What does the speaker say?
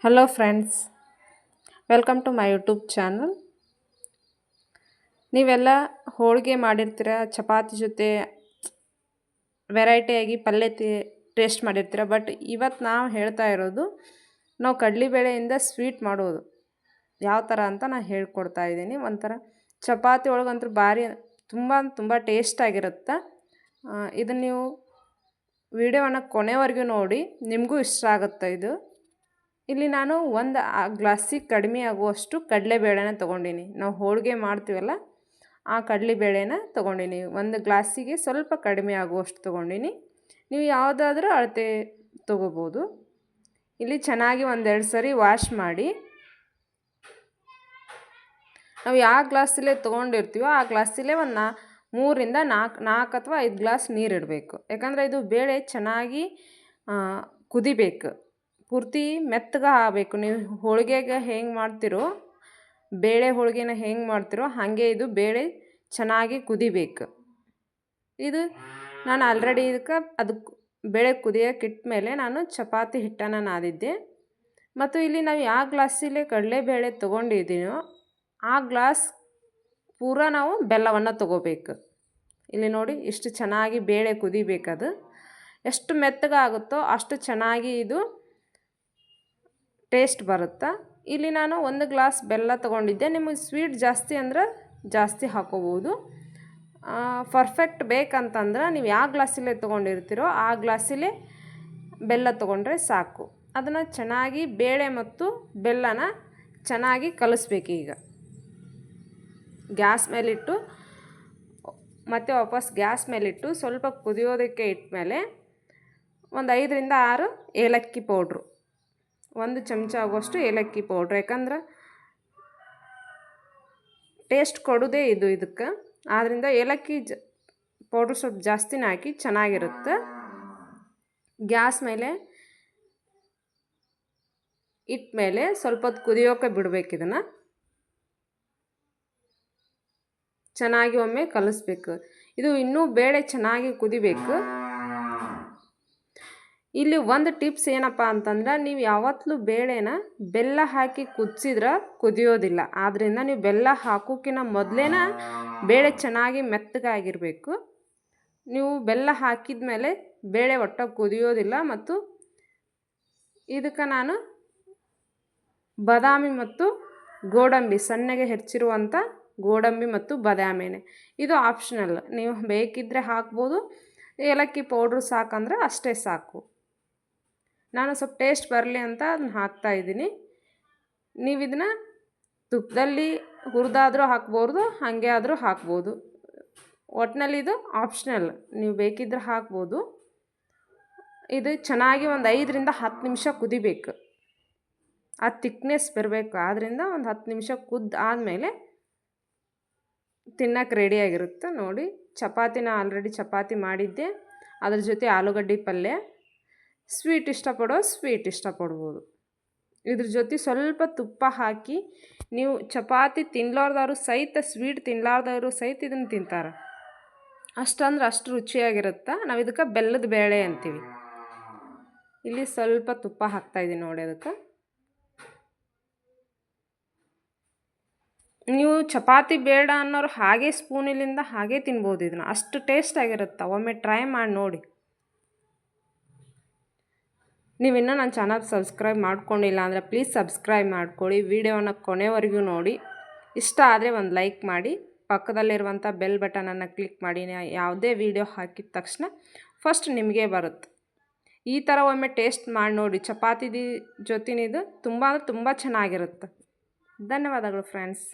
Hello friends, welcome to my YouTube channel. ನೀವೆಲ್ಲ ಹೋಳಿಗೆ ಮಾಡಿರ್ತೀರ, ಚಪಾತಿ ಜೊತೆ ವೆರೈಟಿಯಾಗಿ ಪಲ್ಯ ಟೇಸ್ಟ್ ಮಾಡಿರ್ತೀರ. ಬಟ್ ಇವತ್ತು ನಾವು ಹೇಳ್ತಾ ಇರೋದು ನಾವು ಕಡಲೆಬೇಳೆಯಿಂದ ಸ್ವೀಟ್ ಮಾಡೋದು ಯಾವ ಥರ ಅಂತ ನಾನು ಹೇಳ್ಕೊಡ್ತಾ ಇದ್ದೀನಿ. ಒಂಥರ ಚಪಾತಿ ಒಳಗಂತೂ ಭಾರಿ ತುಂಬ ಟೇಸ್ಟ್ ಆಗಿರುತ್ತೆ. ಇದನ್ನು ನೀವು ವಿಡಿಯೋವನ್ನು ಕೊನೆವರೆಗೂ ನೋಡಿ, ನಿಮಗೂ ಇಷ್ಟ ಆಗುತ್ತೆ. ಇಲ್ಲಿ ನಾನು ಒಂದು ಗ್ಲಾಸಿಗೆ ಕಡಿಮೆ ಆಗುವಷ್ಟು ಕಡಲೆಬೇಳೆನ ತೊಗೊಂಡಿನಿ. ನಾವು ಹೋಳಿಗೆ ಮಾಡ್ತೀವಲ್ಲ, ಆ ಕಡಲೆಬೇಳೆನ ತೊಗೊಂಡಿನಿ. ಒಂದು ಗ್ಲಾಸಿಗೆ ಸ್ವಲ್ಪ ಕಡಿಮೆ ಆಗುವಷ್ಟು ತೊಗೊಂಡಿನಿ. ನೀವು ಯಾವುದಾದ್ರೂ ಅಳತೆ ತೊಗೋಬೋದು. ಇಲ್ಲಿ ಚೆನ್ನಾಗಿ ಒಂದೆರಡು ಸರಿ ವಾಶ್ ಮಾಡಿ, ನಾವು ಯಾವ ಗ್ಲಾಸಲ್ಲೇ ತೊಗೊಂಡಿರ್ತೀವೋ ಆ ಗ್ಲಾಸಲ್ಲೇ ಒಂದು 3ರಿಂದ 4 ಅಥವಾ 5 ಗ್ಲಾಸ್ ನೀರು ಇಡಬೇಕು. ಯಾಕಂದರೆ ಇದು ಬೇಳೆ ಚೆನ್ನಾಗಿ ಕುದಿಬೇಕು, ಪೂರ್ತಿ ಮೆತ್ತಗೆ ಆಗಬೇಕು. ನೀವು ಹೋಳಿಗೆಗೆ ಹೆಂಗೆ ಮಾಡ್ತಿರೋ, ಬೇಳೆ ಹೋಳಿಗೆನ ಹೆಂಗೆ ಮಾಡ್ತಿರೋ ಹಾಗೆ ಇದು ಬೇಳೆ ಚೆನ್ನಾಗಿ ಕುದಿಬೇಕು. ಇದು ನಾನು ಆಲ್ರೆಡಿ ಅದಕ್ಕೆ ಬೇಳೆ ಕುದಿಯೋಕೆ ಇಟ್ಟ ಮೇಲೆ ನಾನು ಚಪಾತಿ ಹಿಟ್ಟನ್ನು ನಾದಿದ್ದೆ. ಮತ್ತು ಇಲ್ಲಿ ನಾವು ಯಾವ ಗ್ಲಾಸಲ್ಲಿ ಕಡಲೆಬೇಳೆ ತೊಗೊಂಡಿದ್ದೀನೋ ಆ ಗ್ಲಾಸ್ ಪೂರ ನಾವು ಬೆಲ್ಲವನ್ನು ತೊಗೋಬೇಕು. ಇಲ್ಲಿ ನೋಡಿ, ಇಷ್ಟು ಚೆನ್ನಾಗಿ ಬೇಳೆ ಕುದಿಬೇಕದು. ಎಷ್ಟು ಮೆತ್ತಗೆ ಆಗುತ್ತೋ ಅಷ್ಟು ಚೆನ್ನಾಗಿ ಇದು ಟೇಸ್ಟ್ ಬರುತ್ತೆ. ಇಲ್ಲಿ ನಾನು 1 ಗ್ಲಾಸ್ ಬೆಲ್ಲ ತೊಗೊಂಡಿದ್ದೆ. ನಿಮಗೆ ಸ್ವೀಟ್ ಜಾಸ್ತಿ ಅಂದ್ರೆ ಜಾಸ್ತಿ ಹಾಕೋಬೋದು. ಪರ್ಫೆಕ್ಟ್ ಬೇಕಂತಂದ್ರೆ ನೀವು ಯಾವ ಗ್ಲಾಸಲ್ಲೇ ತೊಗೊಂಡಿರ್ತೀರೋ ಆ ಗ್ಲಾಸಲ್ಲೇ ಬೆಲ್ಲ ತೊಗೊಂಡ್ರೆ ಸಾಕು. ಅದನ್ನು ಚೆನ್ನಾಗಿ ಬೇಳೆ ಮತ್ತು ಬೆಲ್ಲನ ಚೆನ್ನಾಗಿ ಕಲಿಸ್ಬೇಕು. ಈಗ ಗ್ಯಾಸ್ ಮೇಲಿಟ್ಟು ಮತ್ತೆ ವಾಪಸ್ ಗ್ಯಾಸ್ ಮೇಲಿಟ್ಟು ಸ್ವಲ್ಪ ಕುದಿಯೋದಕ್ಕೆ ಇಟ್ಟಮೇಲೆ ಒಂದು 5ರಿಂದ 6 ಏಲಕ್ಕಿ ಪೌಡ್ರು, 1 ಚಮಚ ಆಗುವಷ್ಟು ಏಲಕ್ಕಿ ಪೌಡ್ರ್. ಯಾಕಂದ್ರೆ ಟೇಸ್ಟ್ ಕೊಡೋದೇ ಇದಕ್ಕೆ. ಆದ್ದರಿಂದ ಏಲಕ್ಕಿ ಪೌಡ್ರ್ ಸ್ವಲ್ಪ ಜಾಸ್ತಿನೇ ಹಾಕಿ ಚೆನ್ನಾಗಿರುತ್ತೆ. ಗ್ಯಾಸ್ ಮೇಲೆ ಇಟ್ಮೇಲೆ ಸ್ವಲ್ಪ ಹೊತ್ತು ಕುದಿಯೋಕೆ ಬಿಡಬೇಕು. ಇದನ್ನು ಚೆನ್ನಾಗಿ ಒಮ್ಮೆ ಕಲಿಸ್ಬೇಕು. ಇದು ಇನ್ನೂ ಬೇಳೆ ಚೆನ್ನಾಗಿ ಕುದಿಬೇಕು. ಇಲ್ಲಿ ಒಂದು ಟಿಪ್ಸ್ ಏನಪ್ಪ ಅಂತಂದ್ರೆ, ನೀವು ಯಾವತ್ತೂ ಬೇಳೆನ ಬೆಲ್ಲ ಹಾಕಿ ಕುದಿಸಿದ್ರೆ ಕುದಿಯೋದಿಲ್ಲ. ಆದ್ದರಿಂದ ನೀವು ಬೆಲ್ಲ ಹಾಕೋಕ್ಕಿಂತ ಮೊದಲೇ ಬೇಳೆ ಚೆನ್ನಾಗಿ ಮೆತ್ತಗಾಗಿರಬೇಕು. ನೀವು ಬೆಲ್ಲ ಹಾಕಿದ ಮೇಲೆ ಬೇಳೆ ಒಟ್ಟು ಕುದಿಯೋದಿಲ್ಲ. ಮತ್ತು ಇದಕ್ಕೆ ನಾನು ಬಾದಾಮಿ ಮತ್ತು ಗೋಡಂಬಿ, ಸಣ್ಣಗೆ ಹೆಚ್ಚಿರುವಂಥ ಗೋಡಂಬಿ ಮತ್ತು ಬಾದಾಮಿ ಎಣ್ಣೆ, ಇದು ಆಪ್ಷನಲ್. ನೀವು ಬೇಕಿದ್ದರೆ ಹಾಕ್ಬೋದು. ಏಲಕ್ಕಿ ಪೌಡ್ರು ಸಾಕಂದ್ರೆ ಅಷ್ಟೇ ಸಾಕು. ನಾನು ಸ್ವಲ್ಪ ಟೇಸ್ಟ್ ಬರಲಿ ಅಂತ ಅದನ್ನ ಹಾಕ್ತಾಯಿದ್ದೀನಿ. ನೀವು ಇದನ್ನು ತುಪ್ಪದಲ್ಲಿ ಹುರಿದಾದರೂ ಹಾಕ್ಬೋದು, ಹಾಗೆ ಆದರೂ ಹಾಕ್ಬೋದು. ಒಟ್ಟಿನಲ್ಲಿ ಇದು ಆಪ್ಷನಲ್, ನೀವು ಬೇಕಿದ್ದರೆ ಹಾಕ್ಬೋದು. ಇದು ಚೆನ್ನಾಗಿ ಒಂದು 5ರಿಂದ 10 ನಿಮಿಷ ಕುದಿಬೇಕು. ಆ ತಿಕ್ನೆಸ್ ಬರಬೇಕು. ಆದ್ದರಿಂದ ಒಂದು 10 ನಿಮಿಷ ಆದಮೇಲೆ ತಿನ್ನೋಕೆ ರೆಡಿಯಾಗಿರುತ್ತೆ. ನೋಡಿ, ಚಪಾತಿನ ಆಲ್ರೆಡಿ ಚಪಾತಿ ಮಾಡಿದ್ದೆ, ಅದ್ರ ಜೊತೆ ಆಲೂಗಡ್ಡೆ ಪಲ್ಯ. ಸ್ವೀಟ್ ಇಷ್ಟಪಡ್ಬೋದು. ಇದ್ರ ಜೊತೆ ಸ್ವಲ್ಪ ತುಪ್ಪ ಹಾಕಿ, ನೀವು ಚಪಾತಿ ತಿನ್ನಲಾರ್ದವರು ಸಹಿತ, ಸ್ವೀಟ್ ತಿನ್ನಲಾರ್ದವರು ಸಹಿತ ಇದನ್ನು ತಿಂತಾರೆ. ಅಷ್ಟು ರುಚಿಯಾಗಿರುತ್ತೆ. ನಾವು ಇದಕ್ಕೆ ಬೆಲ್ಲದ ಬೇಳೆ ಅಂತೀವಿ. ಇಲ್ಲಿ ಸ್ವಲ್ಪ ತುಪ್ಪ ಹಾಕ್ತಾಯಿದ್ದೀನಿ ನೋಡಿ. ಅದಕ್ಕೆ ನೀವು ಚಪಾತಿ ಬೇಡ ಅನ್ನೋರು ಹಾಗೆ ಸ್ಪೂನಿಲಿಂದ ಹಾಗೆ ತಿನ್ಬೋದು. ಇದನ್ನು ಅಷ್ಟು ಟೇಸ್ಟಾಗಿರುತ್ತೆ. ಒಮ್ಮೆ ಟ್ರೈ ಮಾಡಿ ನೋಡಿ. ನೀವಿನ್ನೂ ನನ್ನ ಚಾನಲ್ ಸಬ್ಸ್ಕ್ರೈಬ್ ಮಾಡ್ಕೊಂಡಿಲ್ಲ ಅಂದರೆ ಪ್ಲೀಸ್ ಸಬ್ಸ್ಕ್ರೈಬ್ ಮಾಡ್ಕೊಳ್ಳಿ. ವಿಡಿಯೋನ ಕೊನೆವರೆಗೂ ನೋಡಿ. ಇಷ್ಟ ಆದರೆ ಒಂದು ಲೈಕ್ ಮಾಡಿ, ಪಕ್ಕದಲ್ಲಿರುವಂಥ ಬೆಲ್ ಬಟನನ್ನು ಕ್ಲಿಕ್ ಮಾಡಿ. ಯಾವುದೇ ವಿಡಿಯೋ ಹಾಕಿದ ತಕ್ಷಣ ಫಸ್ಟ್ ನಿಮಗೆ ಬರುತ್ತೆ. ಈ ಥರ ಒಮ್ಮೆ ಟೇಸ್ಟ್ ಮಾಡಿ ನೋಡಿ. ಚಪಾತಿ ಜೊತೆನಿದು ತುಂಬ ಚೆನ್ನಾಗಿರುತ್ತೆ. ಧನ್ಯವಾದಗಳು ಫ್ರೆಂಡ್ಸ್.